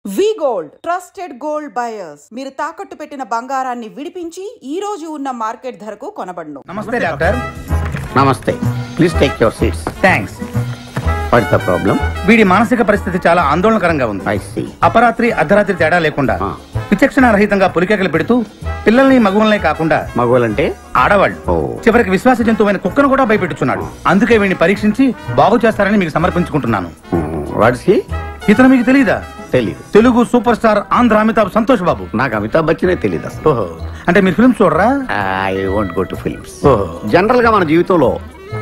వి gold trusted gold buyers మీరు తాకట్టు పెట్టిన బంగారాన్ని విడిపించి ఈ రోజు ఉన్న మార్కెట్ ధరకు కొనబడును. నమస్తే డాక్టర్. నమస్తే. Please take your seats. Thanks. What's the problem? వీడి మానసిక పరిస్థితి చాలా ఆందోళనకరంగా ఉంది. I see. అపరాత్రి అర్ధరాత్రి తేడా లేకుండా విచక్షణ రహితంగా పులికేకలు పెడుతూ పిల్లల్ని మగువలనే కాకుండా మగవాళ్ళంటే ఆడవాళ్ళు చివరికి విశ్వాస జంతువైన కుక్కను కూడా భయపెట్టుచున్నాడు. అందుకే వీడిని పరీక్షించి బాగు చేస్తారని మీకు సమర్పించుకుంటున్నాను. వాట్స్ హి? ఇతను మీకు తెలీదా? తెలీదు. Telugu super star Andhra Amitabh Santosh Babu. నాకు అమితాబ్ బచ్చనే తెలీదు అసలు. ఓహో, అంటే మీరు ఫిల్మ్స్ చూడరా? I won't go to films. ఓహో. జనరల్ గా మన జీవితంలో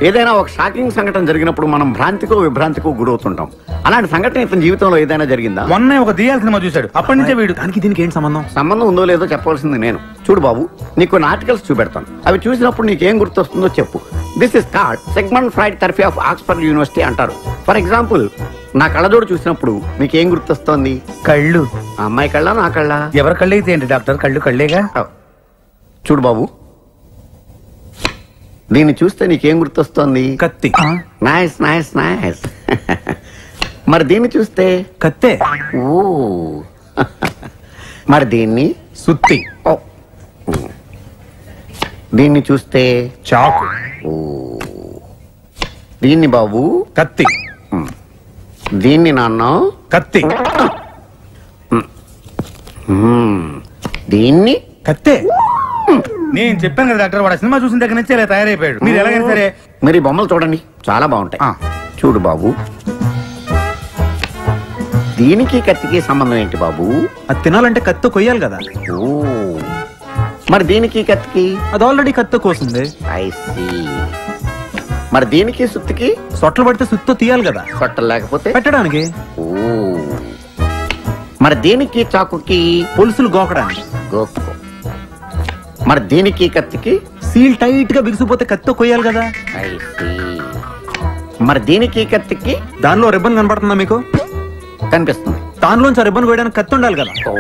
ఏదైనా ఒక షాకింగ్ సంఘటన జరిగినప్పుడు మనం భ్రాంతికో విభ్రాంతికో గురవుతుంటాం. అలాంటి సంఘటన ఇతని జీవితంలో ఏదైనా జరిగిందా? మొన్నే ఒక దియాల సినిమా చూశాడు. అప్పటి నుంచే వీడు. దానికి దీనికి ఏంటి సంబంధం? సంబంధం ఉందో లేదో చెప్పవలసింది నేను. చూడు బాబు, నీకు కొన్ని ఆర్టికల్స్ చూపెడతాను. అవి చూసినప్పుడు నీకేం గుర్తొస్తుందో చెప్పు. This is called Sigmund Freud therapy of Oxford university అంటారు. ఫర్ ఎగ్జాంపుల్, నా కళ్ళజోడు చూసినప్పుడు నీకేం గుర్తొస్తోంది? కళ్ళు. ఆ అమ్మాయి కళ్ళ, నా కళ్ళ? ఎవరి కళ్ళు అయితే ఏంటి డాక్టర్, కళ్ళు కళ్ళేగా. చూడు బాబు, దీన్ని చూస్తే నీకేం గుర్తొస్తోంది? కత్తి. Nice nice nice. మరి దీన్ని చూస్తే? కత్తే. ఓ. మరి దీన్ని? సుత్తి. ఓ. దీన్ని చూస్తే? చాకు. ఓ. దీన్ని బాబు? కత్తి. దీన్ని నాన్న? కత్తి. దీన్ని? కత్తే. నేను చెప్పాను కదా డాక్టర్, వాడు సినిమా చూసిన దగ్గర నుంచి ఇలా తయారైపోయాడు. మీరు ఎలాగైనా సరే మరి బొమ్మలు చూడండి, చాలా బాగుంటాయి. చూడు బాబు, దీనికి కత్తికి సంబంధం ఏంటి బాబు? అది తినాలంటే కత్తి కొయ్యాలి కదా. ఓ. మరి దీనికి కత్తికి? అది ఆల్రెడీ కత్తి కోసింది. I see. మరి దీనికి సుత్తికి? సొట్లు పడితే సుత్తో తీయాలి కదా. సొట్టలు లేకపోతే పెట్టడానికి. ఓ. మరి దీనికి చాకుకి? పులుసులు గోకడానికి. గోకో. మరి దీనికి కత్తికి? సీల్ టైట్ గా బిగిసిపోతే కత్తి కొయ్యాలి కదా. I see. మరి దీనికి కత్తికి? దానిలో రిబ్బన్ కనబడుతుందా మీకు? కనిపిస్తుంది. దానిలోంచి రిబ్బన్ కొయ్యడానికి కత్తి ఉండాలి కదా. ఓ.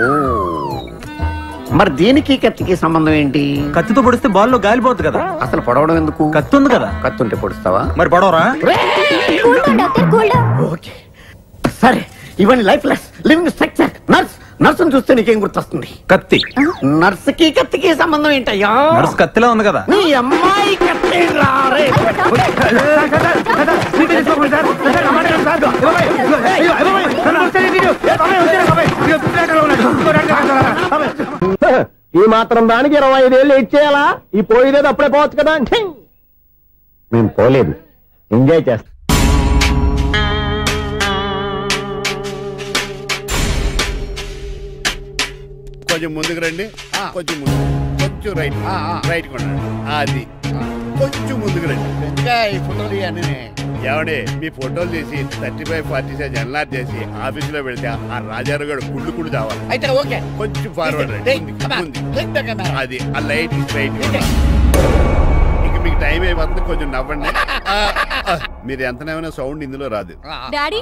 మరి దీనికి కత్తికి సంబంధం ఏంటి? కత్తితో పొడిస్తే బాల్లో గాలిపోతుంది కదా. అసలు పొడవడం ఎందుకు? కత్తి ఉంది కదా. కత్తి ఉంటే పొడుస్తావా? మరి పొడవరా? ఓకే, సరే. ఇవన్నీ లైఫ్ లెస్ లివింగ్ స్ట్రక్చర్. నర్సును చూస్తే నీకేం గుర్తొస్తుంది? కత్తి. నర్సుకి కత్తికి సంబంధం ఏంటయ్యా? నర్సు కత్తిలా ఉంది కదా. నీ అమ్మాయి కత్తి రారే. ఈ మాత్రం దానికి 25 ఏళ్ళు ఇచ్చేయాలా? ఈ పోయేది అప్పుడే పోవచ్చు కదా. మేము పోలేదు, ఎంజాయ్ చేస్తాం. కొంచెం ముందుకు రండి, కొంచెం ముందు, కొంచెం రైట్, రైట్ కొనండి. అది కొంచెం ముందుకు రండి. ఇంకా ఈ ఫోటోలు ఇవన్నీ ఏమండి, మీ ఫోటోలు తీసి 35, 40 సైజ్ ఎన్లార్ చేసి ఆఫీసులో పెడితే ఆ రాజారావు గారు కుళ్ళు చావాలి. అయితే ఓకే, కొంచెం ఫార్వర్డ్ రండి. అది ఆ లైట్ రైట్. ఇక మీకు టైం అయిపోతుంది, కొంచెం నవ్వండి. మీరు ఎంతనేమైనా సౌండ్ ఇందులో రాదు. డాడీ,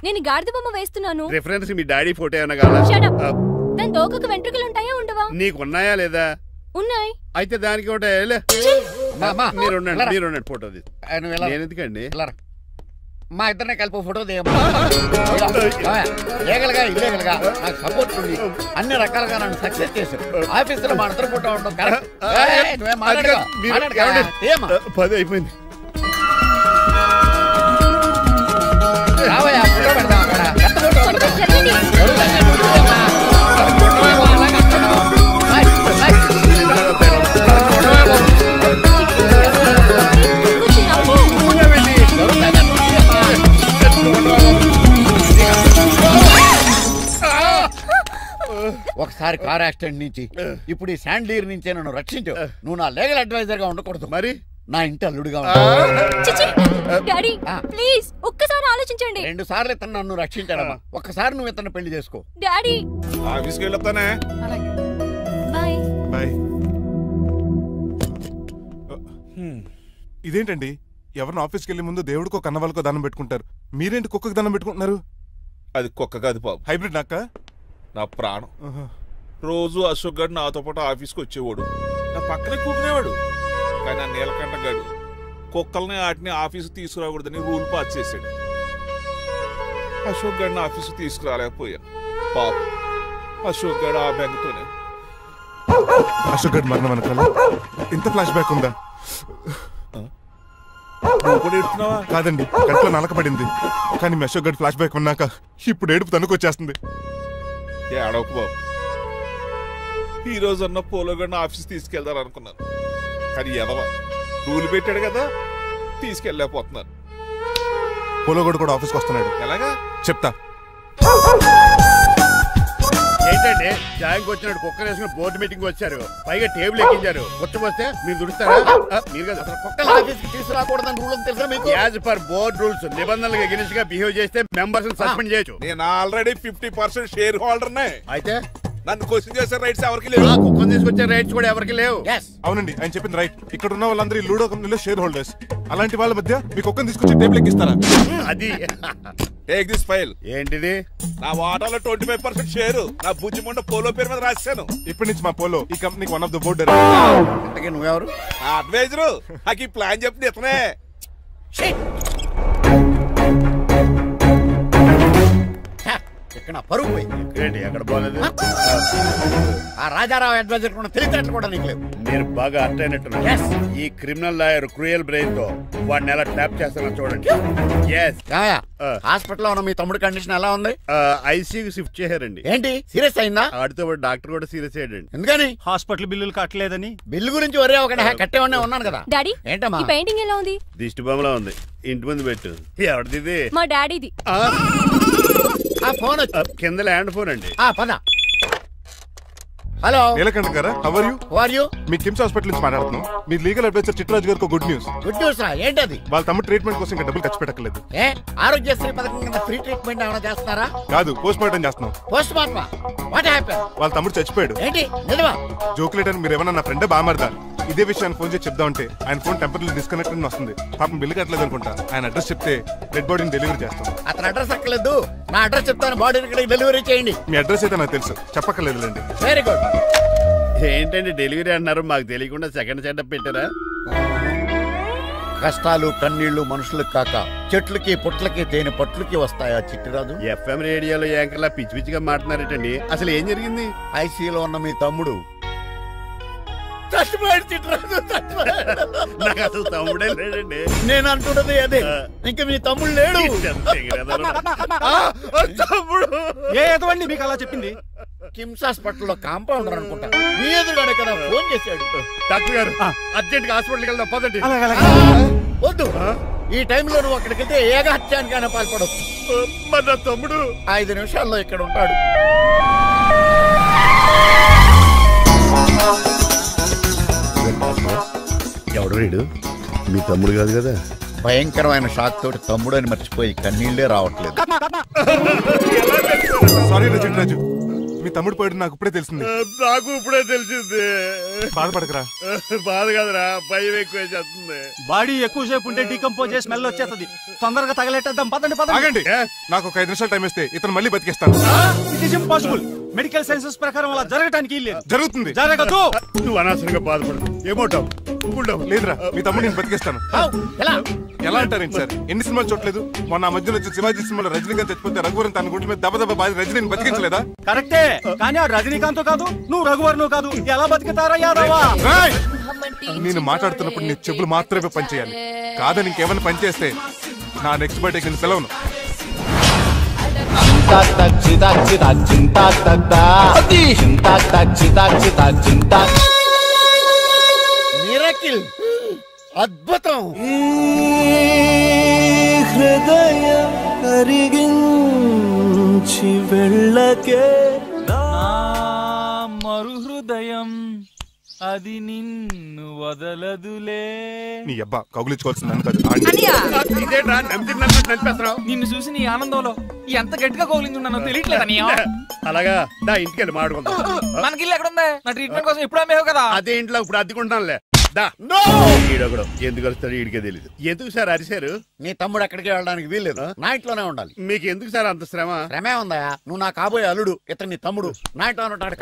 నేను గాడిద బొమ్మ వేస్తున్నాను. రిఫరెన్స్ మీ డాడీ ఫోటో ఏమైనా కావాలా? దాని తోకకు వెంట్రుకలు ఉంటాయా ఉండవా? నీకు ఉన్నాయా లేదా? ఉన్నాయి. అయితే దానికి ఒకటే మీరు ఉండండి, ఫోటో నేను ఎందుకండి? మా ఇద్దరినే కలిపి ఫోటో లీగల్గా ఇల్లీగల్గా నాకు సపోర్ట్ ఉంది. అన్ని రకాలుగా నన్ను సక్సెస్ చేశారు. ఆఫీసులో మా ఇద్దరు ఫోటో ఉండడం కరెక్ట్. 10 అయిపోయింది. రావయ్యా, ఫోటో పెడదాం అక్కడ. ఒకసారి కార్ యాక్సిడెంట్ నుంచి, ఇప్పుడు ఈ శాండ్లీర్ నుంచే నన్ను రక్షించావు. నువ్వు నా లీగల్ అడ్వైజర్ గా ఉండకూడదు, మరి నా ఇంటి అల్లుడుగా డాడీ ప్లీజ్ ఒక్కసారి ఆలోచించండి. 2 సార్లు ఇతను నన్ను రక్షించాడమ్మా. ఒక్కసారి నువ్వు ఇతను పెళ్లి చేసుకో. డాడీ ఆఫీస్కి వెళ్ళొస్తానే. Bye bye. ఇదేంటండి, ఎవరిని ఆఫీస్కి వెళ్ళే ముందు దేవుడికో కన్నవాళ్ళకో దండం పెట్టుకుంటారు, మీరేంటి కుక్కకి దండం పెట్టుకుంటున్నారు? అది కుక్క కాదు బాబు, హైబ్రిడ్ నక్క. నా ప్రాణం. రోజు అశోక్ గడు నాతో పాటు ఆఫీస్కి వచ్చేవాడు, నా పక్కనే కూకునేవాడు. కానీ ఆ నీలకంఠ గడు కుక్కల్ని వాటిని ఆఫీసు తీసుకురాకూడదని రూల్ పాస్ చేశాడు. అశోక్ గడిని ఆఫీసు తీసుకురాలేకపోయాను. పాప అశోక్ గడు ఆ బెంగతోనే. అశోక్ గడ్ మరణం వెనకాల ఇంత ఫ్లాష్ బ్యాక్ ఉందా? కాదండి, కట్లో నలకబడింది. కానీ మీ అశోక్ గడ్ ఫ్లాష్ బ్యాక్ ఉన్నాక ఇప్పుడు ఏడుపు తనుకొచ్చేస్తుంది. ఏడవకు బాబు. ఈ రోజన్న పోలో గడిని ఆఫీస్ తీసుకెళ్దాను అనుకున్నాను. కానీ ఎదవ రూల్ పెట్టాడు కదా, తీసుకెళ్ళలేకపోతున్నాను. పోలో గడ్ కూడా ఆఫీస్కి వస్తున్నాడు. ఎలాగా చెప్తా. ఏంటండి జాయింగ్ వచ్చినట్టు కుక్కర్ వేసుకుని బోర్డు మీటింగ్ వచ్చారు, పైగా టేబుల్ ఎక్కించారు. వచ్చి మీరు దుడుస్తారా? మీరు కదా అసలు కుక్కల ఆఫీస్కి తీసుకురాకూడదని రూల్ తెలుసా మీకు? యాజ్ పర్ బోర్డ్ రూల్స్ నిబంధనలకు ఎగెనిస్ట్ గా బిహేవ్ చేస్తే మెంబర్స్ సస్పెండ్ చేయొచ్చు. నేను ఆల్రెడీ 50% షేర్ హోల్డర్నే. అయితే నన్ను క్వశ్చన్ చేసే రైట్స్ ఎవరికి లేవు. కుక్కను తీసుకొచ్చే రైట్స్ కూడా ఎవరికి లేవు. అవునండి, ఆయన చెప్పింది రైట్. ఇక్కడ ఉన్న వాళ్ళందరూ లూడో కంపెనీలో షేర్ హోల్డర్స్. అలాంటి వాళ్ళ మధ్య మీ కుక్కను తీసుకొచ్చి టేబుల్ ఎక్కిస్తారా? అది టేక్ దిస్ ఫైల్. ఏంటిది? నా వాటాలో 25% షేరు నా బుజ్జిమండ పోలో పేరు మీద రాశాను. ఇప్పటి నుంచి మా పోలో ఈ కంపెనీకి వన్ ఆఫ్ ద బోర్డ్. ఇంతకీ నువ్వెవరు? అడ్వైజరు. నాకు ఈ ప్లాన్ చెప్పింది ఇతనే. ఇక్కడ పరుగు పోయి ఏంటి ఎక్కడ బాగాలేదు? ఆ రాజారావు అడ్వైజర్ కూడా తెలియటట్లు కూడా నీకు లేవు. మీరు బాగా అర్థ అయినట్టున్నారు. ఈ క్రిమినల్ లాయర్ క్రూయల్ బ్రెయిన్ తో వాడిని ఎలా ట్యాప్ చేస్తానో చూడండి. హాస్పిటల్లో ఉన్న మీ తమ్ముడి కండిషన్ ఎలా ఉంది? ఐసీయూకి షిఫ్ట్ చేశారండి. ఏంటి సీరియస్ అయిందా? ఆడితో డాక్టర్ కూడా సీరియస్ అయ్యాడండి. ఎందుకని? హాస్పిటల్ బిల్లులు కట్టలేదని. బిల్లు గురించి ఒరే ఒకటి కట్టేవాడినే ఉన్నాను కదా. డాడీ ఏంటమ్మా ఈ పెయింటింగ్ ఎలా ఉంది? దిష్టి బొమ్మలా ఉంది. ఇంటి ముందు పెట్టు. ఎవరిది? మా డాడీది. ఆ ఫోన్ కింద ల్యాండ్ ఫోన్ అండి. పద. హలో నీలకంఠ గారా, how are you? How are you? మీ కిమ్స్ హాస్పిటల్ నుంచి మాట్లాడుతున్నాం. మీ లీగల్ అడ్వైజర్ చిట్రాజు గారికి గుడ్ న్యూస్. గుడ్ న్యూస్ రా? ఏంటది? వాళ్ళ తమ్ముడు ట్రీట్మెంట్ కోసం ఇంకా డబ్బులు ఖర్చు పెట్టలేదు. ఆరోగ్యశ్రీ పథకం కింద ఫ్రీ ట్రీట్మెంట్ ఏమైనా చేస్తున్నారా? కాదు, పోస్ట్ మార్టం చేస్తున్నాం. పోస్ట్ మార్టమా? What happen? వాళ్ళ తమ్ముడు చచ్చిపోయాడు. ఏంటి నిజమా? జోకులేట్ అని మీరు ఏమన్నా నా ఫ్రెండ్ బామర్దా? ఇదే విషయాన్ని ఫోన్ చేసి చెప్దామంటే ఆయన ఫోన్ టెంపరీ డిస్కనెక్ట్ అని వస్తుంది. పాపం బిల్లు కట్టలేదు అనుకుంటా. ఆయన అడ్రస్ చెప్తే డెడ్ బాడీని డెలివరీ చేస్తాం. అతను అడ్రస్ అక్కర్లేదు, నా అడ్రస్ చెప్తాను, బాడీని ఇక్కడికి డెలివరీ చేయండి. మీ అడ్రస్ అయితే నాకు తెలుసు, చెప్పక్కర్లేదులేండి. Very good. ఏంటండి డెలివరీ అన్నారు, మాకు తెలియకుండా సెకండ్ సెటప్ పెట్టారా? కష్టాలు కన్నీళ్లు మనుషులకు కాక చెట్లకి పుట్లకి తేనె పట్లకి వస్తాయా చిట్టిరాజు? ఎఫ్ఎం రేడియోలో యాంకర్లా పిచ్చి పిచ్చిగా మాట్లాడారేటండి. అసలు ఏం జరిగింది? ఐసీయూలో ఉన్న మీ తమ్ముడు చచ్చిపోయాడు. చిట్టిరాజు నాకు అసలు తమ్ముడే లేడండి. నేను అంటున్నది అదే. ఇంకా మీ తమ్ముడు లేడు. తమ్ముడు ఏదండి మీకు అలా చెప్పింది? కిమ్స్ హాస్పిటల్లో కాంపౌండర్ అనుకుంటా. మీ ఎదురుగానే కదా ఫోన్ చేశాడు. డాక్టర్ గారు అర్జెంట్ గా హాస్పిటల్కి వెళ్దాం పదండి. వద్దు, ఈ టైంలో నువ్వు అక్కడికి వెళ్తే ఏకహత్యానికైనా పాల్పడవచ్చు. మరి నా తమ్ముడు 5 నిమిషాల్లో ఇక్కడ ఉంటాడు. ఎవడు వీడు? మీ తమ్ముడు కాదు కదా? భయంకరమైన షాక్ తోటి తమ్ముడు అని మర్చిపోయి కన్నీళ్లే రావట్లేదు. సారీ చిట్రాజు, మీ తమ్ముడు పోయాడు నాకు ఇప్పుడే తెలిసింది. నాకు ఇప్పుడే తెలిసింది. బాధపడకరా. బాధ కాదురా, భయం ఎక్కువ చేస్తుంది. బాడీ ఎక్కువసేపు ఉంటే డీకంపోజ్ చేసి స్మెల్ వచ్చేస్తుంది. తొందరగా తగలెట్టేద్దాం. పదండి పదండి. ఆగండి, నాకు ఒక 5 నిమిషాలు టైం ఇస్తే ఇతను మళ్ళీ బతికేస్తాను. It is impossible. Medical sciences ప్రకారం అలా జరగటానికి లేదు. జరుగుతుంది. జరగదు. నువ్వు అనవసరంగా బాధపడదు. ఏమోటావు? లేదురా, మీ తమ్ముడు నేను బతికేస్తాను. ఎలా అంటారేంటి సార్? ఎన్ని సినిమాలు చూడలేదు? మొన్న మధ్యలో వచ్చిన శివాజీ సినిమాలో రజనీకాంత్ చచ్చిపోతే రఘువరన్ తన గుండె మీద దెబ్బ బాధ రజనీని బతికించలేదా? కరెక్టే, కానీ ఆ రజనీకాంత్ కాదు, నువ్వు రఘువర్ను కాదు. ఎలా బతుకుతారా యాదవా? నేను మాట్లాడుతున్నప్పుడు నీ చెప్పులు మాత్రమే పనిచేయాలి. కాదని ఇంకేమైనా పనిచేస్తే నా నెక్స్ట్ బర్త్డేకి నేను పిలవను. మిరకిల్, అద్భుతం. హృదయం కరిగించి వెళ్ళకే మరు హృదయం అది నిన్ను వదలదులే. నీ అబ్బా కౌగులించుకోవాల్సిందని కాదు. నిన్ను చూసి నీ ఆనందంలో ఎంత గట్టిగా కౌగులించున్నానో తెలియట్లేదని. అలాగా నా ఇంటికి వెళ్ళి మాడుకుందాం. మనకి ఇల్లు ఎక్కడ ఉంది? నా ట్రీట్మెంట్ కోసం ఎప్పుడు అమ్మేవు కదా. అదే ఇంట్లో ఇప్పుడు అద్దెకుంటానులే. ఈడొకడు ఎందుకు వస్తాడు ఈడికే తెలీదు. ఎందుకు సార్ అరిశారు? నీ తమ్ముడు ఎక్కడికి వెళ్ళడానికి వీల్లేదు, నా ఇంట్లోనే ఉండాలి. మీకు ఎందుకు సార్ అంత శ్రమ? శ్రమే ఉందా? నువ్వు నా కాబోయే అల్లుడు, ఇతను నీ తమ్ముడు, నా ఇంట్లో ఉంటాడు.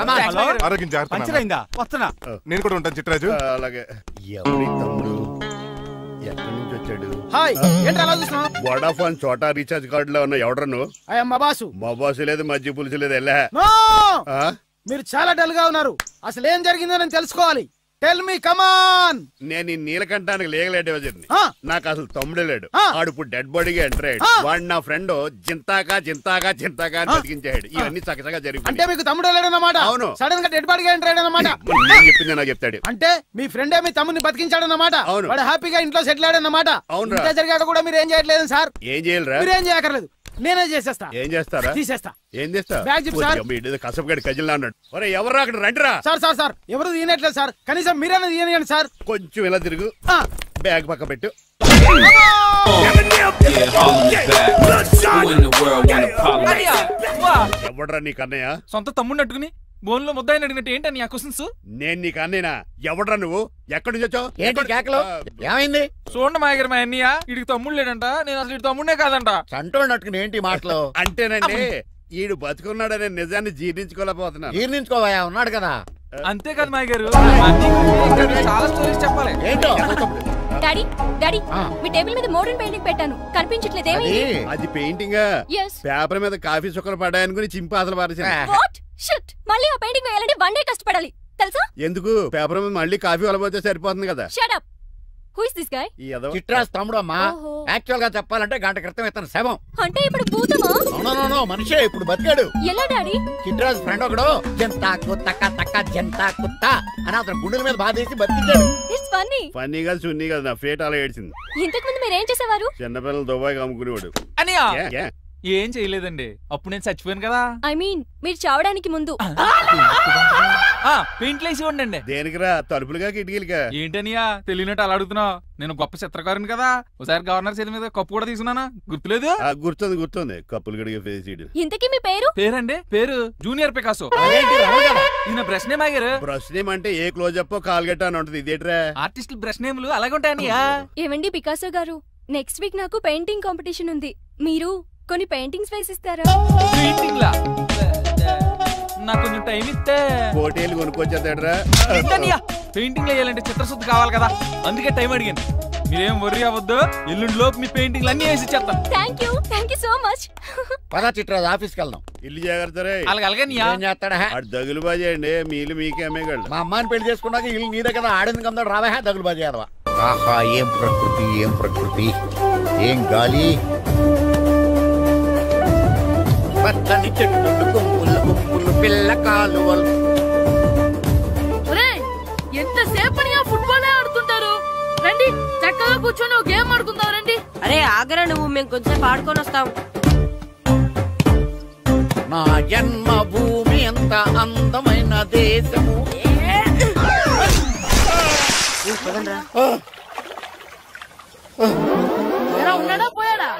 ఆరోగ్యం జాగ్రత్త. వస్తున్నా. నేను కూడా ఉంటాను చిట్రాజు. అలాగే. ఎవరి తమ్ముడు? ఎక్కడి నుంచి వచ్చాడు? హాయ్ ఏంటి అలా చూస్తున్నావు? వడాఫోన్ చోటా రీఛార్జ్ కార్డు లో ఉన్న ఎవడరా నువ్వు? మా బాసు. మా బాసు లేదు, మధ్య పులుసు లేదు. వెళ్ళా. మీరు చాలా డల్ గా ఉన్నారు. అసలు ఏం జరిగిందో నేను తెలుసుకోవాలి. టెల్ మీ కమాన్. నేను ఈ నీలకంఠానికి లీగల్ అడ్వైజర్ని. నాకు అసలు తమ్ముడే లేడు. ఆడు ఇప్పుడు డెడ్ బాడీగా ఎంటర్ అయ్యాడు. వాడు నా ఫ్రెండ్ జింతాకా జింతాకా జింతాకా అని బతికించాడు. ఇవన్నీ చక్కగా జరిగింది. అంటే మీకు తమ్ముడే లేడన్నమాట? అవును. సడన్ గా డెడ్ బాడీగా ఎంటర్ అయ్యాడన్నమాట. నేను చెప్పింది నాకు చెప్తాడు. అంటే మీ ఫ్రెండే మీ తమ్ముని బతికించాడన్నమాట. అవును. వాడు హ్యాపీగా ఇంట్లో సెటిల్ అయ్యాడన్నమాట. అవును. ఇంత జరిగాక కూడా మీరు ఏం చేయట్లేదు సార్? ఏం చేయాలరా? మీరు ఏం చేయక్కర్లేదు, నేనే చేసేస్తా. ఏం చేస్తారా? తీసేస్తా. ఏం చేస్తా? బ్యాగ్ చెప్పు సార్. కసపగడి కజిల్లా అన్నాడు. ఒరే ఎవరు అక్కడ రండిరా. సార్ సార్ సార్ ఎవరు తీయనట్లేదు సార్. కనీసం మీరైనా తీయనియండి సార్. కొంచెం ఇలా తిరుగు. బ్యాగ్ పక్క పెట్టు. ఎవడ్రా నీకు అన్నయ్య? సొంత తమ్ముడిని అట్టుకుని బోన్లో ముద్దాయిని అడిగినట్టు ఏంటని ఆ క్వశ్చన్స్? నేను నీకు అన్నయ్యనా? ఎవడ్రా నువ్వు? ఎక్కడి నుంచి వచ్చావు? ఏంటి కేకలు? ఏమైంది? చూడండి మా దగ్గర మా అన్నయ్య ఇడికి తమ్ముడు లేడంట. నేను అసలు ఇటు తమ్ముడే కాదంట. సంటోడు అట్టుకుని ఏంటి మాటలు? అంటేనండి ఈడు బతుకున్నాడనే నిజాన్ని జీర్ణించుకోలేకపోతున్నాను. జీర్ణించుకోవా, ఉన్నాడు కదా. అంతేకాదు మా గారు, చాలా స్టోరీస్ చెప్పాలి. ఏంటో డాడీ డాడీ మీ టేబుల్ మీద మోడర్న్ పెయింటింగ్ పెట్టాను, కనిపించట్లేదు. అది పెయింటింగ్. పేపర్ మీద కాఫీ చుక్కలు పడ్డాయనుకుని చింపి అసలు పారేసాను. మళ్ళీ ఆ పెయింటింగ్ వేయాలంటే 1 డే కష్టపడాలి తెలుసా? ఎందుకు? పేపర్ మీద మళ్ళీ కాఫీ వలపోతే సరిపోతుంది కదా. Shut up. Who is this guy? Chitraj తమ్ముడు అమ్మా. యాక్చువల్ గా చెప్పాలంటే గంట క్రితం ఇతను శవం. అంటే ఇప్పుడు భూతమా? నో మనిషే ఇప్పుడు బతికాడు. ఎలా డాడీ? చిట్రాజ్ ఫ్రెండ్ ఒకడు జంతా కుత్త తక్క జంతా కుత్త అని అతను గుండెల మీద బాధేసి బతికించాడు. It's funny. ఫన్నీ కాదు, సున్నీ కాదు. నా ఫేట్ అలా ఏడ్చింది. ఇంతకు ముందు మీరు ఏం చేసేవారు? చిన్నపిల్లలు దుబాయ్ అమ్ముకునేవాడు. అనియా ఏం చేయలేదండి. అప్పుడు నేను చచ్చిపోయాను కదా. ఐ మీన్ మీరు చావడానికి ముందు. పెయింట్లు వేసి ఉండండి. దేనికిరా? తలుపులుగా కిటికీలుగా? ఏంటనియా తెలియనట్టు అలా అడుగుతున్నావు? నేను గొప్ప చిత్రకారుని కదా. ఒకసారి గవర్నర్ చేతి మీద కప్పు కూడా తీసుకున్నానా? గుర్తులేదు? గుర్తుంది. కప్పులు గడిగే ఫేస్. ఇంతకీ మీ పేరు? పేరండి పేరు జూనియర్ పికాసో. ఈయన బ్రష్ నేమ్ ఆగారు. బ్రష్ నేమ్ అంటే ఏ క్లోజప్ కాల్గట్ట అని ఉంటుంది. ఇదేట్రా? ఆర్టిస్టులు బ్రష్ నేమ్లు అలాగే ఉంటాయనియా. ఏమండి పికాసో గారు, నెక్స్ట్ వీక్ నాకు పెయింటింగ్ కాంపిటీషన్ ఉంది. మీరు కొన్ని పెయింటింగ్స్ వేసిస్తారా? పెయింటింగ్లా? నాకు కొంచెం టైం ఇస్తే పోటీలు కొనుక్కొచ్చేస్తాడ్రా. పెయింటింగ్ వేయాలంటే చిత్రశుద్ధి కావాలి కదా, అందుకే టైం అడిగాను. మీరేం వర్రీ అవ్వద్దు, ఎల్లుండి లోపు మీ పెయింటింగ్లు అన్ని వేసి ఇచ్చేస్తాను. Thank you so much. పదా చిట్రాజ్ ఆఫీస్కి వెళ్దాం. ఇల్లు జాగ్రత్త. అలాగే దగులు బాజీ అండి. మీ ఇల్లు మీకే అమ్మేగాళ్ళు. మా అమ్మాయిని పెళ్లి చేసుకున్నాక ఇల్లు నీదే కదా. ఆడింది కదా రావా దగులు బాజీ అదవా. ఆహా ఏం ప్రకృతి, ఏం ప్రకృతి, ఏం గాలి. పచ్చని చెట్టు గుంపులు గుంపులు పిల్ల కాలువలు. ఎంతసేపని ఫుట్బాల్ ఆడుతుంటారు? రండి చక్కగా కూర్చొని గేమ్ ఆడుకుందాం రండి. అరే ఆగరా నువ్వు, మేము కొంచెం ఆడుకొని వస్తాం. నా జన్మ భూమి ఎంత అందమైన దేశము. ఉన్నాడా పోయాడా?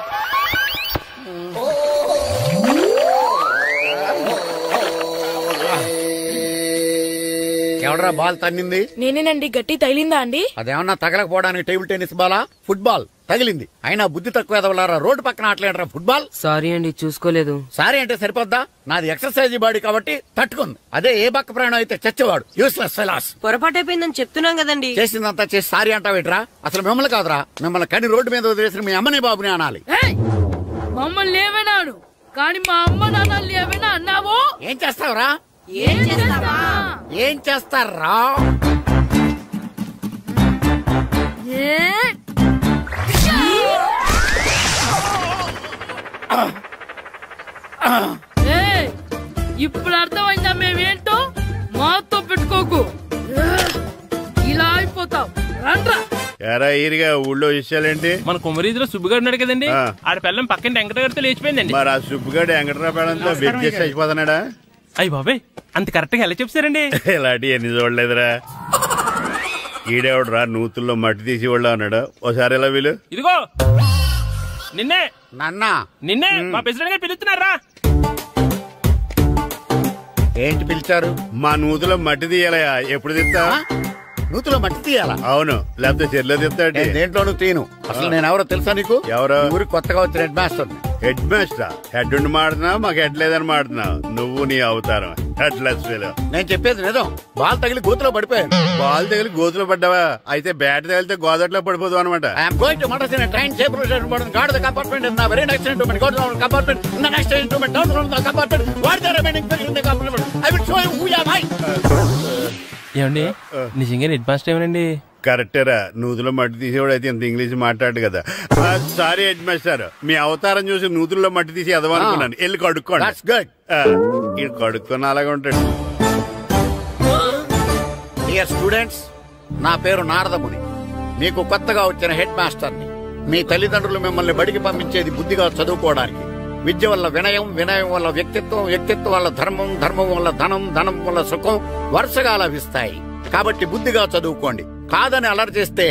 ఎవడరా బాల్ తన్నింది? నేనేనండి. గట్టి తగిలిందా అండి? అదేమన్నా తగలకపోవడానికి టేబుల్ టెన్నిస్ బాలా, ఫుట్బాల్ తగిలింది. అయినా బుద్ధి తక్కువ ఎదవలారా, రోడ్డు పక్కన ఆటలేడరా ఫుట్బాల్. సారీ అండి, చూసుకోలేదు. సారీ అంటే సరిపోద్దా? నాది ఎక్సర్సైజ్ బాడీ కాబట్టి తట్టుకుంది. అదే ఏ బక్క ప్రాణం అయితే చచ్చేవాడు. Useless fellas. పొరపాటు అయిపోయిందని చెప్తున్నాం కదండి. చేసిందంతా చేసి సారీ అంటావేట్రా? అసలు మిమ్మల్ని కాదురా, మిమ్మల్ని కని రోడ్డు మీద వదిలేసిన మీ అమ్మని బాబుని అనాలి. మమ్మల్ని ఏమైనాడు కానీ మా అమ్మ నాన్నల్ని ఏమైనా అన్నావో? ఏం చేస్తావురా? ఏం చేస్తారా? ఇప్పుడు అర్థమైందా మేమేంటో? మాతో పెట్టుకోకు, ఇలా అయిపోతావు. రండ్రా. ఎరా ఈరిగా ఊళ్ళో విషయాలేంటి? మన కుమరీధిలో సుబ్బుగాడు ఉన్నాడు కదండి, ఆడ పిల్లం పక్కన వెంకటగారితో లేచిపోయిందండి. మరి ఆ సుబ్బుగాడు వెంకటరావు పిల్లంతో వెయిట్ చేసి అయిపోతున్నాడా? అయ్యి బాబాయ్, అంత కరెక్ట్ గా ఎలా చెప్తారండి? ఇలాంటి ఎన్ని చూడలేదురా. ఈడేవడరా నూతుల్లో మట్టి తీసి వాళ్ళు అన్నాడు. ఓసారి ఎలా వీలు? ఇదిగో నిన్నే నిన్నే మా ప్రెసిడెంట్ గారు పిలుస్తున్నారా? ఏంటి పిలిచారు? మా నూతులో మట్టి తీయాలయా? ఎప్పుడు తీస్తా? నూతిలో మట్టి తీయాలా? అవును, లేకపోతే చెల్లె తిస్తాడు. దేంట్లోనూ తీను. అసలు నేను ఎవరో తెలుసా నీకు? ఎవరు? ఊరికి కొత్తగా వచ్చిన head master. Head master? Head ఉండి మాడుతున్నావు, మాకు హెడ్ లేదని మాడుతున్నావు. నువ్వు నీ అవతారం హెడ్లెస్ ఫెలో. నేను చెప్పేది నిజం. బాల్ తగిలి గోతులో పడిపోయాను. బాల్ తగిలి గోతులో పడ్డావా? అయితే బ్యాట్ తగిలితే గోదట్లో పడిపోదు అనమాట. I'm going to Madras in a train safe route board guard the compartment in the very next instrument go to the compartment in the next instrument down to the compartment what the remaining people in the compartment I will show you who you are. ఏమండి నిజంగా head master ఏమనండి? కరెక్టేరా, నూతులో మట్టి తీసేవాడు అయితే ఇంత English మాట్లాడు కదా. Sorry head master, మీ అవతారం చూసి నూతుల్లో మట్టి తీసి ఎదవనుకున్నాను. వెళ్ళి కడుక్కోండి. ఇది కడుక్కొని అలాగే ఉంటాడు. డియర్ స్టూడెంట్స్, నా పేరు నారదముని. మీకు కొత్తగా వచ్చిన హెడ్ మాస్టర్ని. మీ తల్లిదండ్రులు మిమ్మల్ని బడికి పంపించేది బుద్ధిగా చదువుకోవడానికి. విద్య వల్ల వినయం, వినయం వల్ల వ్యక్తిత్వం, వ్యక్తిత్వం వల్ల ధర్మం, ధర్మం వల్ల ధనం, ధనం వల్ల సుఖం వరుసగా లభిస్తాయి. కాబట్టి బుద్ధిగా చదువుకోండి. కాదని అలర్ చేస్తే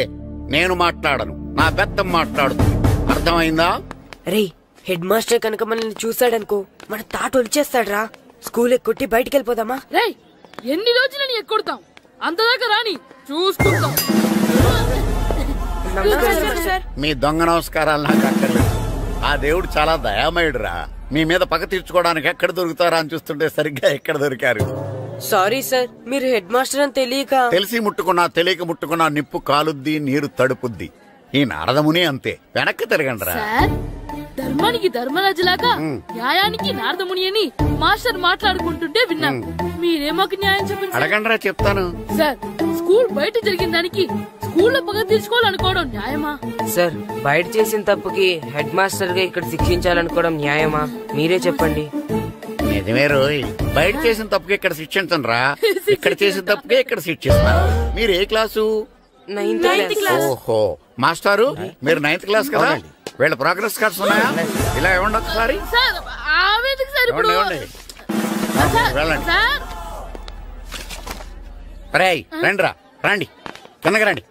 నేను మాట్లాడను, నా పెద్దం మాట్లాడుతుంది. అర్థమైందా? రే, హెడ్ మాస్టర్ కనుక మనల్ని చూసాడనుకో మన తాట వచ్చేస్తాడ్రా. స్కూల్ ఎక్కొట్టి బయటికి వెళ్ళిపోదామా? రే, ఎన్ని రోజులని ఎక్కొడతాం? అంతదాకా రాని చూసుకుంటాం. మీ దొంగ నమస్కారాలు నాకు అక్కర్లేదు. ఆ దేవుడు చాలా దయామయుడురా. మీ మీద పగ తీర్చుకోవడానికి ఎక్కడ దొరుకుతారా అని చూస్తుంటే సరిగ్గా ఎక్కడ దొరికారు. సారీ సార్, మీరు హెడ్ మాస్టర్ అని తెలియక. తెలిసి ముట్టుకున్నా తెలియక ముట్టుకున్నా నిప్పు కాలుద్ది, నీరు తడుపుద్ది. ఈ నారదముని అంతే. వెనక్కి తిరగండి రా. ధర్మానికి ధర్మరాజులాగా న్యాయానికి నారదముని అని మాస్టర్ మాట్లాడుకుంటుంటే విన్నాం. మీరే మాకు న్యాయం చెప్పండి. అడగండి రా, చెప్తాను. సార్, స్కూల్ బయట జరిగిన దానికి స్కూల్లో పగ తీర్చుకోవాలనుకోవడం న్యాయమా? సార్, బయట చేసిన తప్పుకి హెడ్ మాస్టర్ గా ఇక్కడ శిక్షించాలనుకోవడం న్యాయమా? మీరే చెప్పండి. నిజమే రోయ్, బయట చేసిన తప్పుకి ఇక్కడ శిక్షించను రా. ఇక్కడ చేసిన తప్పుకే ఇక్కడ శిక్షిస్తాను. మీరు ఏ క్లాసు? 9th class. ఓహో, మాస్టారు మీరు 9th క్లాస్ కదా? వీళ్ళ ప్రోగ్రెస్ కార్డ్స్ ఉన్నాయా? ఇలా ఇవ్వండి ఒకసారి. వెళ్ళండి. రేయ్, రండి రా, రండి, కిందకి రండి.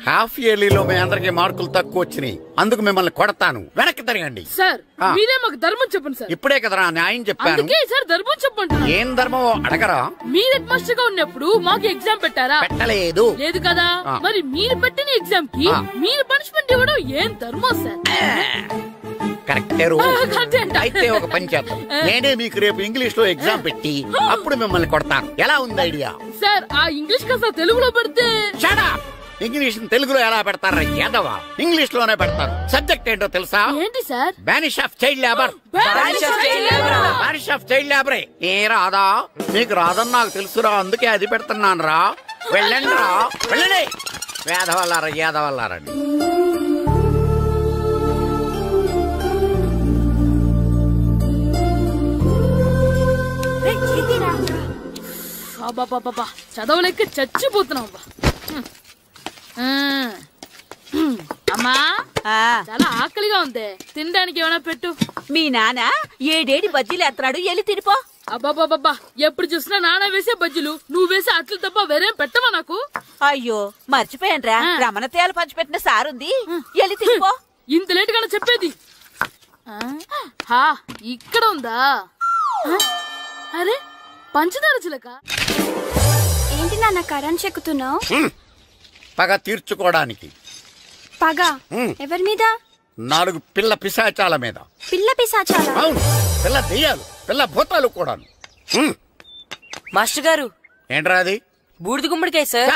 హాఫ్ ఇయర్లీలో మీ అందరికి మార్కులు తక్కువ వచ్చినాయి, అందుకు మిమ్మల్ని కొడతాను. వెనక్కి తిరగండి. సార్, మీరే మాకు ధర్మం చెప్పండి సార్. ఇప్పుడే కదరా న్యాయం చెప్పాను. సార్, ధర్మం చెప్పండి. ఏం ధర్మం అడగరా? మీరు హెడ్ మాస్టర్ గా ఉన్నప్పుడు మాకు ఎగ్జామ్ పెట్టారా? పెట్టలేదు. లేదు కదా? మరి మీరు పెట్టిన ఎగ్జామ్ కి మీరు పనిష్మెంట్ ఇవ్వడం ఏం ధర్మం సార్? కరెక్టే. అయితే ఒక పని చేద్దాం, నేనే మీకు రేపు ఇంగ్లీష్ లో ఎగ్జామ్ పెట్టి అప్పుడు మిమ్మల్ని కొడతాను. ఎలా ఉంది ఐడియా? సార్, ఆ ఇంగ్లీష్ కాస్త తెలుగులో పెడితే. ఇంగ్లీష్ తెలుగులో ఎలా పెడతారా యాదవా? ఇంగ్లీష్ లోనే పెడతారు. సబ్జెక్ట్ ఏంటో తెలుసా? ఏంటి sir? Banish of child labour. Banish of child లేబరే. ఏ రాదా? మీకు రాదని నాకు తెలుసురా, అందుకే అది పెడుతున్నాను రా. వెళ్ళండి రా, వెళ్ళండి. వేదవల్లారా, యాదవల్లారండి. చదవలేక చచ్చిపోతున్నాం. అమ్మా, చాలా ఆకలిగా ఉంది, తినడానికి ఏమైనా పెట్టు. మీ నాన్న ఏడేడి బజ్జీలు ఎత్తాడు, ఎల్లి తినిపో. అబ్బాబాబా, ఎప్పుడు చూసినా నాన్న వేసే బజ్జీలు, నువ్వు వేసే అట్లు తప్ప వేరేం పెట్టవా నాకు? అయ్యో, మర్చిపోయానురా, రమణ తేలు పంచిపెట్టిన సారుంది, ఎల్లి తినిపో. ఇంత లేట్ గా చెప్పేది? ఇక్కడ ఉందా? అరే, పంచదార చిలక. ఏంటి నాన్న కరెంట్ చెక్కుతున్నావు? పగ తీర్చుకోవడానికి. పగ ఎవరి మీద? 4 పిల్ల పిశాచాల మీద. పిల్ల పిశాచాల? అవును, పిల్ల దెయ్యాలు, పిల్ల భూతాలు కూడా. మాస్టర్ గారు, ఏంట్రా అది? బూడిద గుమ్మడికాయ సార్.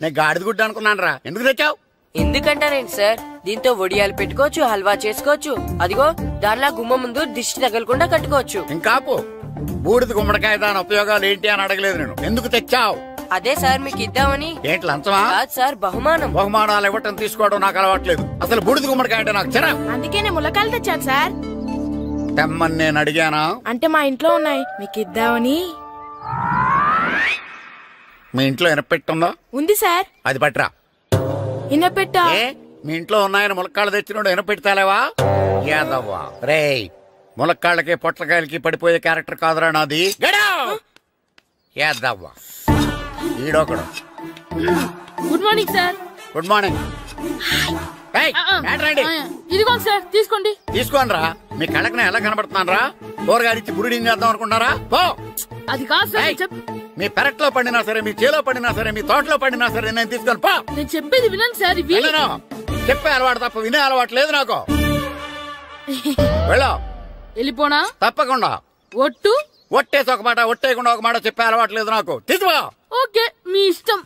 నేను గాడిద గుడ్డ అనుకున్నాను రా. ఎందుకు తెచ్చావు? ఎందుకంటారేంటి సార్, దీంతో వడియాలు పెట్టుకోవచ్చు, హల్వా చేసుకోవచ్చు. అదిగో దానిలా గుమ్మ ముందు దిష్టి తగలకుండా కట్టుకోవచ్చు. ఇంకాపు, బూడిద గుమ్మడికాయ దాని ఉపయోగాలు ఏంటి అని అడగలేదు నేను. ఎందుకు తెచ్చావు? అదే సార్ మీకు ఇద్దామని. ఏంటి లంచమా? కాదు సార్, బహుమానం. బహుమానాలు ఇవ్వటం తీసుకోవడం నాకు అలవాట్లేదు. అసలు బూడిద గుమ్మడికాయ అంటే నాకు చిరా. అందుకే నేను ములకాయలు తెచ్చాను సార్. తెమ్మని నేను అడిగానా? అంటే మా ఇంట్లో ఉన్నాయి, మీకు ఇద్దామని. మీ ఇంట్లో ఎనపెట్టుందా? ఉంది సార్. అది పట్రా. ఇనపెట్టా? మీ ఇంట్లో ఉన్నాయని ములక్కాళ్ళు తెచ్చినోడు ఎనపెట్టాలేవా? యాదవ్వా రేయ్, ములక్కాళ్ళకి పొట్లకాయలకి పడిపోయే క్యారెక్టర్ కాదురా నాది. యాదవ్వా ఈడొకడు. Good morning sir. Good morning. ఇదిగో సార్, తీసుకోండి. తీసుకోండి రా. మీ కళ్ళకి ఎలా కనబడుతున్నాను రా? కూరగాయలు ఇచ్చి బురుడి చేద్దాం అనుకుంటారా? పో. అది కాదు సార్. మీ పెరట్లో పండినా సరే, మీ చేలో పండినా సరే, మీ తోటలో పండినా సరే నేను తీసుకొని పో. నేను చెప్పేది వినండి సార్. ఇవి చెప్పే అలవాటు తప్ప వినే అలవాటు లేదు నాకు. వెళ్ళో. వెళ్ళిపోనా? తప్పకుండా. ఒట్టు? ఒట్టేసి ఒక మాట, ఒట్టేయకుండా ఒక మాట చెప్పే అలవాటు లేదు నాకు. తీసుకో. ఓకే, మీ ఇష్టం.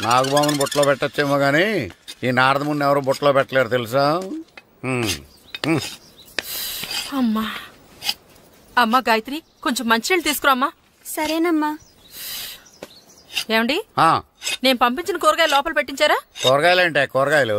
నాగబాబుని బుట్టలో పెట్టచ్చేమో గాని ఈ నారదముని ఎవరు బుట్టలో పెట్టలేరు తెలుసా? అమ్మా గాయత్రి, కొంచెం మంచినీళ్ళు తీసుకురామ్మా. సరేనమ్మా. ఏమండి, నేను పంపించిన కూరగాయలు లోపల పెట్టించారా? కూరగాయలేంటే? కూరగాయలు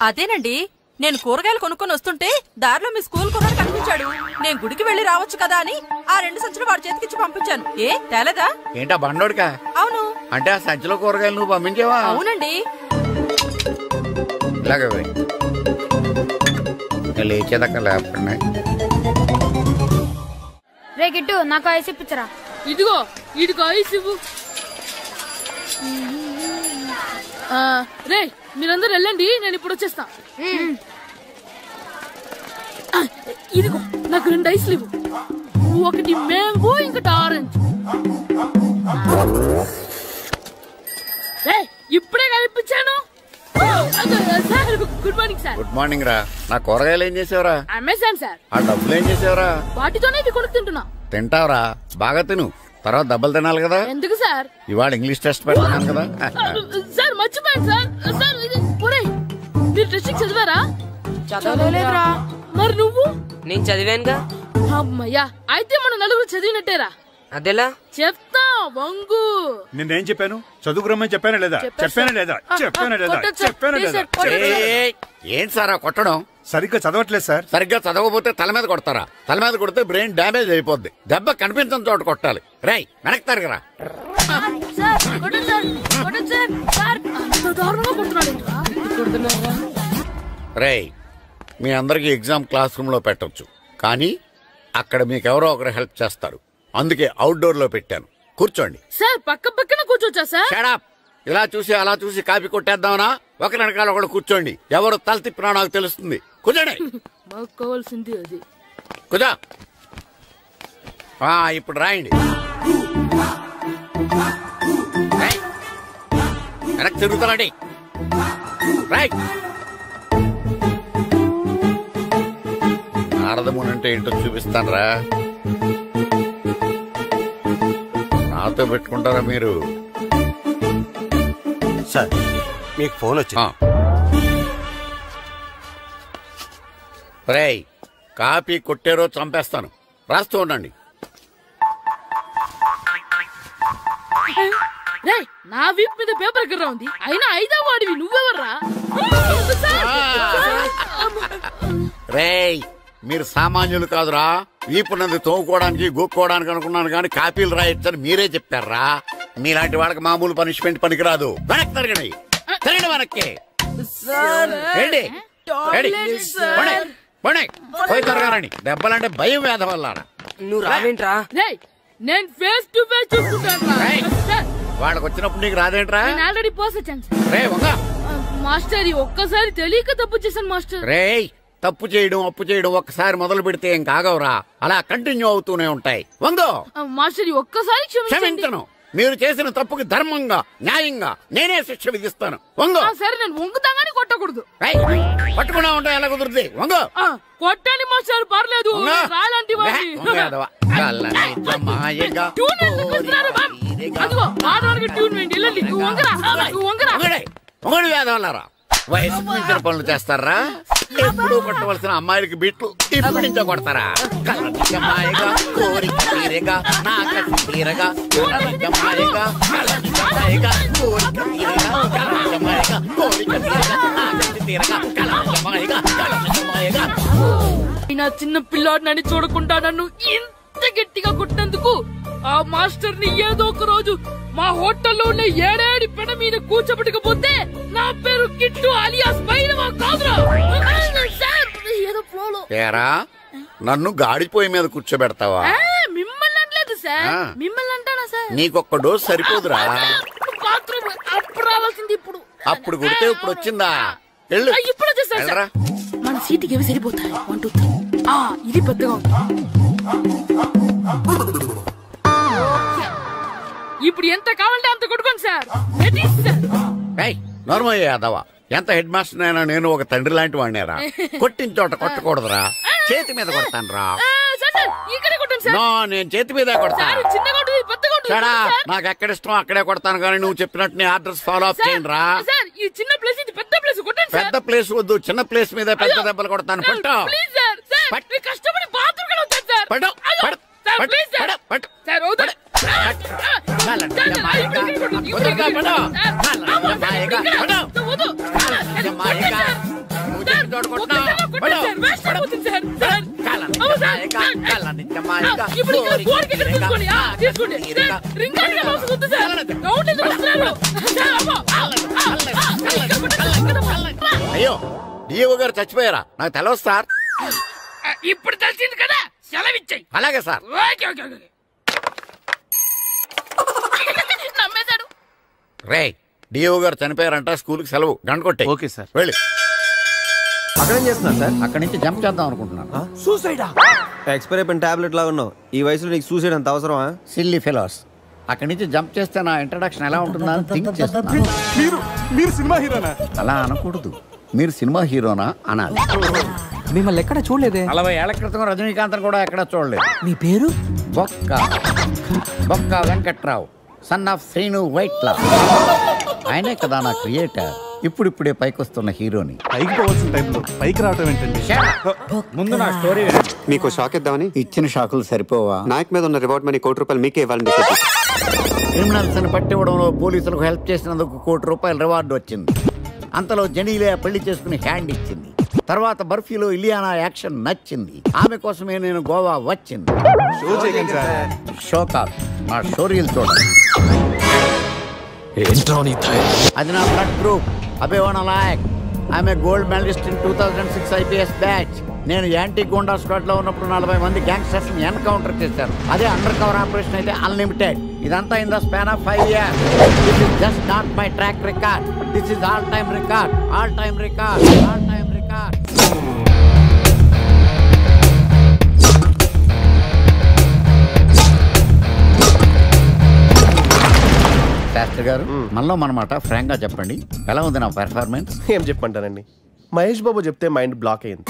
అదేనండి, నేను కూరగాయలు కొనుక్కొని వస్తుంటే దారిలో మీ స్కూల్ కుర్రాడు కనిపించాడు. నేను గుడికి వెళ్లి రావచ్చు కదా అని ఆ 2 సంచులు వాడి చేతికిచ్చి పంపించాను. ఏ తేలేదా? ఏంటా బండోడికా? అవును. అంటే ఆ సంచిలో కూరగాయలు నువ్వు పంపించావా? అవునండి. ఇలాగే లేచేదాకా లేపండి. రే గిట్టు, నాకు ఐస్ ఇప్పించరా. ఇదిగో ఇదిగో ఐస్ ఇవ్వు. రే మీరందరూ వెళ్ళండి, నేను ఇప్పుడు వచ్చేస్తా. ఇదిగో నాకు 2 ఐస్లు ఇవ్వు. ఒకటి మ్యాంగో, ఇంకటి ఆరెంజ్. ఇప్పుడే కనిపించాను. Good morning sir. Good morning రా. నా కూరగాయలు ఏం చేసావురా? Amazon sir. ఆ డబ్బులు ఏం చేసావురా? వాటితోనే ఇవి కొనుక్కు తింటున్నా. తింటావురా, బాగా తిను. తర్వాత దెబ్బలు తినాలి కదా. ఎందుకు సార్? ఇవాళ ఇంగ్లీష్ టెస్ట్ పెడతాను కదా. సార్ మర్చిపోయాను సార్. సార్ మీరు టెస్టింగ్ చదివారా? చదవలేదురా. మరి నువ్వు? నేను చదివానుగా. అమ్మయ్యా, అయితే మన నలుగురు చదివినట్టేరా. అదెలా? చెప్తా వంగు. నేనేం చెప్పాను? చదువుకురమ్మని చెప్పానా లేదా? చెప్పానా లేదా? ఏం సారా కొట్టడం? సరిగ్గా చదవట్లేదు సార్. సరిగ్గా చదవకపోతే తల మీద కొడతారా? తల మీద కొడితే బ్రెయిన్ డ్యామేజ్ అయిపోద్ది. దెబ్బ కనిపించిన చోట కొట్టాలి. రై వెనక్కి తరగరా. రై మీ అందరికి ఎగ్జామ్ క్లాస్ రూమ్ లో పెట్టొచ్చు, కానీ అక్కడ మీకెవరో ఒకరు హెల్ప్ చేస్తారు. అందుకే అవుట్డోర్ లో పెట్టాను. కూర్చోండి. సార్ పక్క పక్కన కూర్చోచ్చా సార్? Shut up. ఇలా చూసి అలా చూసి కాపీ కొట్టేద్దామనా? ఒకరి వెనకాల ఒకడు కూర్చోండి. ఎవరు తల తిప్పినా నాకు తెలుస్తుంది. కూర్చోండి. మాకు కావాల్సింది అది. కూర్చో. ఇప్పుడు రాయండి. వెనక్కి తిరుగుతానండి. రాయ్. నారదముని అంటే ఏంటో చూపిస్తాను రా. నాతో పెట్టుకుంటారా మీరు? సార్ మీకు ఫోన్ వచ్చింది. రేయ్ కాపీ కొట్టారో చంపేస్తాను. రాస్తూ ఉండండి. నా వీప్ మీద పేపర్ కర్ర ఉంది, అయినా 5వ వాడివి నువ్వెవర్రా? రేయ్ మీరు సామాన్యులు కాదురా. వీపునంది తోముకోవడానికి గోక్కోవడానికి అనుకున్నాను, కానీ కాపీలు రాయొచ్చని మీరే చెప్పారా. మీలాంటి వాళ్ళకి మామూలు పనిష్మెంట్ పనికిరాదు. వెనక్కి తిరగండి. తిరగండి వెనక్కి. పోయి తిరగారండి. దెబ్బలంటే భయం వేద వల్ల. నువ్వు రావేంట్రా? నేను ఫేస్ టు ఫేస్ చూసుకుంటాను. వాళ్ళకి వచ్చినప్పుడు నీకు రాదేంట్రా? నేను ఆల్రెడీ పోస్ వచ్చాను మాస్టర్. ఒక్కసారి తెలియక తప్పు చేశాను మాస్టర్. రేయ్ తప్పు చేయడం అప్పు చేయడం ఒక్కసారి మొదలు పెడితే ఏం కాగవరా, అలా కంటిన్యూ అవుతూనే ఉంటాయి. వందో మాస్టర్, ఒక్కసారి క్షమించను. మీరు చేసిన తప్పుకి ధర్మంగా న్యాయంగా నేనే శిక్ష విధిస్తాను. వంగో. సరే నేను వంగుతాగానే కొట్టకూడదు. పట్టుకున్నా ఉంటా ఎలా కుదురుతుంది? వంగో. కొట్టండి మాస్టర్, పర్లేదు. రాలంటి వేదవల్లారా వయసు మించిన పనులు చేస్తారా? ఎప్పుడు కొట్టవలసిన అమ్మాయిలకి బిట్లు ఇప్పుడు నుంచో కొడతారా? కలనిజమాయగా కోరిక తీరగా నా కసి తీరగా కలనిజమాయగా కలనిజమాయగా కోరిక తీరగా కలనిజమాయగా కోరిక తీరగా నా కసి తీరగా కలనిజమాయగా కలనిజమాయగా. నా చిన్న పిల్లాడు నన్ను చూడకుండా నన్ను ఇంత గట్టిగా కొట్టినందుకు ఆ మాస్టర్ ని ఏదో ఒక రోజు మా హోటల్లో ఉన్న 7 పెడ మీద కూర్చోబెట్టకపోతే నా పేరు కిట్టు అలియాస్ బైరవా కాదురా. ఏరా నన్ను గాడిపోయి మీద కూర్చోబెడతావా? మిమ్మల్ని అనలేదు సార్, మిమ్మల్ని అంటానా సార్? నీకొక్క డోసు సరిపోదురా. బాత్రూమ్ అప్పుడు రావాల్సింది ఇప్పుడు. అప్పుడు కొడితే ఇప్పుడు వచ్చిందా? ఇప్పుడు వచ్చేసా. మన సీటుకి ఏవి సరిపోతాయి? 1 2 3. ఇది పెద్దగా ఉంది. ఇప్పుడు ఎంత కావాలంటే అంత కొట్టుకోండి సార్. నార్మల్ యాదవా, ఎంత హెడ్ మాస్టర్ అయినా నేను ఒక తండ్రి లాంటి వాడినేరా. కొట్టిన చోట కొట్టకూడదురా, చేతి మీద కొడతాను రా. నేను చేతి మీద కొడతాను. నాకు ఎక్కడ ఇష్టం అక్కడే కొడతాను, కానీ నువ్వు చెప్పినట్టు నీ ఆర్డర్స్ ఫాలో అప్ చేయండి రా. పెద్ద ప్లేస్ వద్దు, చిన్న ప్లేస్ మీద పెద్ద దెబ్బలు కొడతాను. పట్టు అయ్యో, డిఓ గారు చచ్చిపోయారా? నాకు తెలవదు సార్. ఇప్పుడు తెలిసింది కదా, సెలవిచ్చాయి. అలాగే సార్. నమ్మేశాడు. రే, డిఓ గారు చనిపోయారంట, స్కూల్ కి సెలవు. గంట కొట్టే. Okay sir. వెళ్ళి అక్కడేం చేస్తున్నారు సార్? అక్కడి నుంచి జంప్ చేద్దాం అనుకుంటున్నాను. సూసైడా? ఎక్స్పైర్ అయిపోయిన టాబ్లెట్ లా ఉన్నావు. ఈ వయసులో నీకు సూసైడ్ అంత అవసరమా? Silly fellows. అక్కడి నుంచి జంప్ చేస్తే నా ఇంట్రడక్షన్ ఎలా ఉంటుందా అని థింక్ చేస్తున్నాను. మీరు సినిమా హీరోనా? అలా అనకూడదు, మీరు సినిమా హీరోనా అనాలి. మిమ్మల్ని ఎక్కడ చూడలేదే. 40 ఏళ్ల క్రితం రజనీకాంత్ కూడా ఎక్కడ చూడలేదు. మీ పేరు? బొక్క వెంకట్రావు, సన్ ఆఫ్ శ్రీను వైట్లా. ఆయనే కదా నా క్రియేటర్. ఇప్పుడిప్పుడే పైకొస్తున్న హీరోని. పైకి పోవాల్సిన టైంలో పైకి రావటం ఏంటండి? ముందు నా స్టోరీ మీకు షాక్ ఇద్దామని. ఇచ్చిన షాకులు సరిపోవా? నాయక్ మీద ఉన్న రివార్డ్ మనీ ₹1,00,00,000 మీకే ఇవ్వాలని డిసైడ్. క్రిమినల్స్ ని పట్టివ్వడంలో పోలీసులకు హెల్ప్ చేసినందుకు ₹1,00,00,000 రివార్డు వచ్చింది. అంతలో జెనీలే పెళ్లి చేసుకుని హ్యాండ్ ఇచ్చింది. తర్వాత బర్ఫీలో ఇలియానా యాక్షన్ నచ్చింది. ఆమె కోసమే నేను గోవా వచ్చింది. షో కాదు, నా స్టోరీలు చూడండి. అది నా బ్లడ్ గ్రూప్. అభివన లాయక్. ఆమె gold medalist in 2006 IPS batch. నేను యాంటీ గోండా స్క్వాడ్ లో ఉన్నప్పుడు 40 మంది గ్యాంగ్స్టర్స్ ని ఎన్కౌంటర్ చేశాను. అదే అండర్ కవర్ ఆపరేషన్ అయితే అన్లిమిటెడ్. ఇదంతా in the span of 5 years. This is just not my track record. This is all time record. All time record. All time record. Shastri గారు, మనలో మనమాట ఫ్రాంక్ గా చెప్పండి, ఎలా ఉంది నా పెర్ఫార్మెన్స్? ఏం చెప్పంటానండి, మహేష్ బాబు చెప్తే మైండ్ బ్లాక్ అయింది,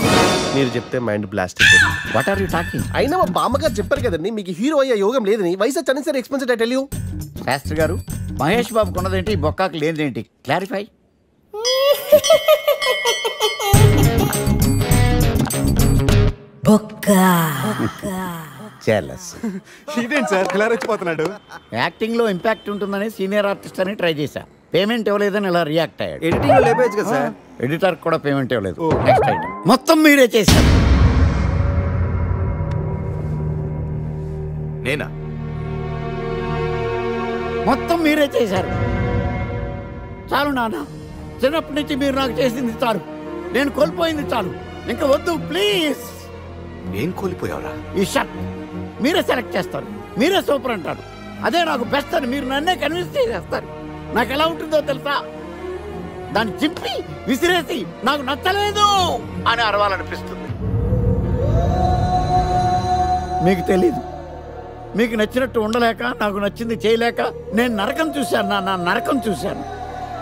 మీరు చెప్తే మైండ్ బ్లాస్ట్ అయిపోయింది. What are you talking? అయినా మా బామ్మగారు చెప్పారు కదండి, మీకు హీరో అయ్యే యోగం లేదని. వయసు unnecessary expensive I tell you. Shastri గారు, మహేష్ బాబు కొన్నదేంటి, బొక్కాకు లేనిదేంటి? క్లారిఫై. ఇదేంటి సార్ ఇలా రెచ్చిపోతున్నాడు? యాక్టింగ్ లో ఇంపాక్ట్ ఉంటుందని సీనియర్ ఆర్టిస్ట్ అని ట్రై చేశా. పేమెంట్ ఇవ్వలేదని ఇలా రియాక్ట్ అయ్యాడు. ఎడిటింగ్ లో లేపేయచ్చు కదా సార్. ఎడిటర్ కూడా పేమెంట్ ఇవ్వలేదు. Next item. మొత్తం మీరే చేశారు. నేనా? మొత్తం మీరే చేశారు. చాలు నాన్న, చిన్నప్పటి నుంచి మీరు నాకు చేసింది చాలు. నేను కోల్పోయింది చాలు. ఇంకా వద్దు ప్లీజ్. నేను కోల్పోయావరా? ఈ షర్ట్ మీరే సెలెక్ట్ చేస్తారు, మీరే సూపర్ అంటారు. అదే నాకు బెస్ట్ అని మీరు నన్నే కన్విన్స్ చేసేస్తారు. నాకు ఎలా ఉంటుందో తెలుసా? దాన్ని చింపి విసిరేసి నాకు నచ్చలేదు అని అరవాలనిపిస్తుంది. మీకు తెలీదు, మీకు నచ్చినట్టు ఉండలేక, నాకు నచ్చింది చేయలేక నేను నరకం చూశాను. నా నరకం చూశాను.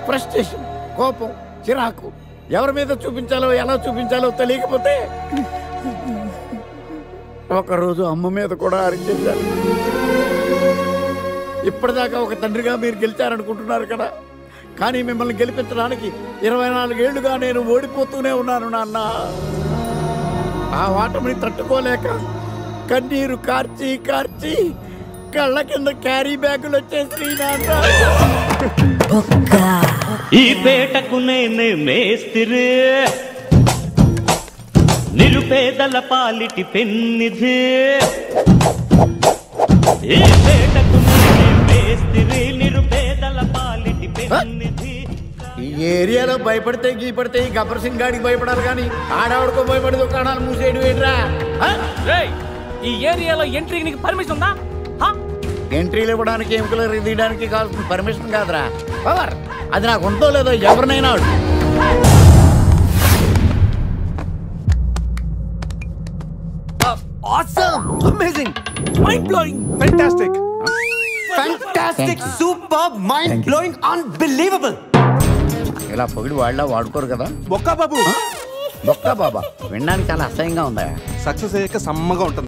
ఫ్రస్ట్రేషన్, కోపం, చిరాకు, ఎవరి మీద చూపించాలో ఎలా చూపించాలో తెలియకపోతే ఒకరోజు అమ్మ మీద కూడా అరిచేశాను. ఇప్పటిదాకా ఒక తండ్రిగా మీరు గెలిచారనుకుంటున్నారు కదా, కానీ మిమ్మల్ని గెలిపించడానికి 24 ఏళ్లుగా నేను ఓడిపోతూనే ఉన్నాను నాన్న. ఆ ఓటమిని తట్టుకోలేక కన్నీరు కార్చి కార్చి కళ్ళ కింద క్యారీ బ్యాగులు వచ్చేసి నాన్న. ఈ పేటకు నేనే మేస్తిరి, నిరుపేదల పాలిటి పెన్నిధి. ఈ పేటకు నేనే మేస్తిరి, నిరుపేదల పాలిటి పెన్నిధి. ఈ ఏరియాలో భయపడితే గీపడితే ఈ గబ్బర్ సింగ్ గాడికి భయపడాలి, కానీ ఆడవాడికో భయపడి దుకాణాలు మూసేయడం ఏంట్రా? ఈ ఏరియాలో ఎంట్రీకి నీకు పర్మిషన్ ఉందా? ఎంట్రీలు ఇవ్వడానికి, ఎముకలు తీయడానికి కావాల్సిన పర్మిషన్ కాదురా, పవర్. అది నాకు ఉందో లేదో ఎవరినైనా amazing, mind blowing, fantastic, fantastic, super, mind blowing, unbelievable. ఇలా పొగిడి వాళ్ళ వాడుకోరు కదా. బొక్కా బాబు. బొక్కా బాబా వినడానికి చాలా అసహ్యంగా ఉందా? సక్సెస్ అయ్యాక సమ్మగా ఉంటుంది.